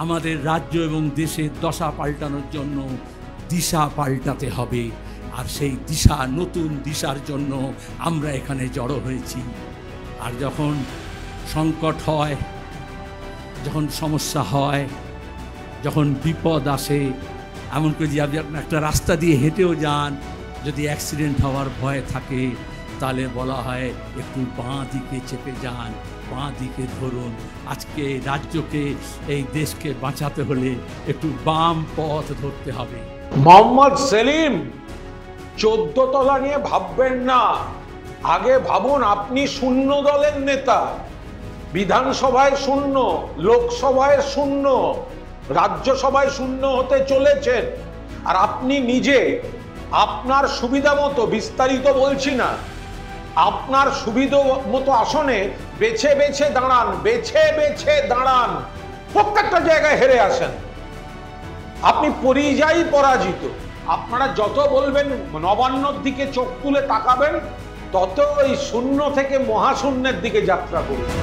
আমাদের রাজ্য এবং দেশের দশা পাল্টানোর জন্য দিশা পাল্টাতে হবে। আর সেই দিশা, নতুন দিশার জন্য আমরা এখানে জড়ো হয়েছি। আর যখন সংকট হয়, যখন সমস্যা হয়, যখন বিপদ আসে, এমন করে যে আপনি একটা রাস্তা দিয়ে হেঁটেও যান, যদি অ্যাক্সিডেন্ট হওয়ার ভয় থাকে তাহলে বলা হয় একটু বাঁ দিকে চেপে যান, বাঁ দিকে ধরুন। আজকে রাজ্যকে, এই দেশকে বাঁচাতে হলে একটু বাম পথ ধরতে হবে। মোহাম্মদ সেলিম 14 তলা নিয়ে ভাববেন না, আগে ভাবুন আপনি শূন্য দলের নেতা, বিধানসভায় শূন্য, লোকসভায় শূন্য, রাজ্যসভায় শূন্য হতে চলেছেন। আর আপনি নিজে আপনার সুবিধা মতো, বিস্তারিত বলছি না, আপনার সুবিধা মতো আসনে বেছে বেছে দাঁড়ান, বেছে বেছে দাঁড়ান, প্রত্যেকটা জায়গায় হেরে আসেন। আপনি পরিযায়ী পরাজিত। আপনারা যত বলবেন নবান্নর দিকে চোখ তুলে তাকাবেন, তত ওই শূন্য থেকে মহাশূন্যের দিকে যাত্রা করবেন।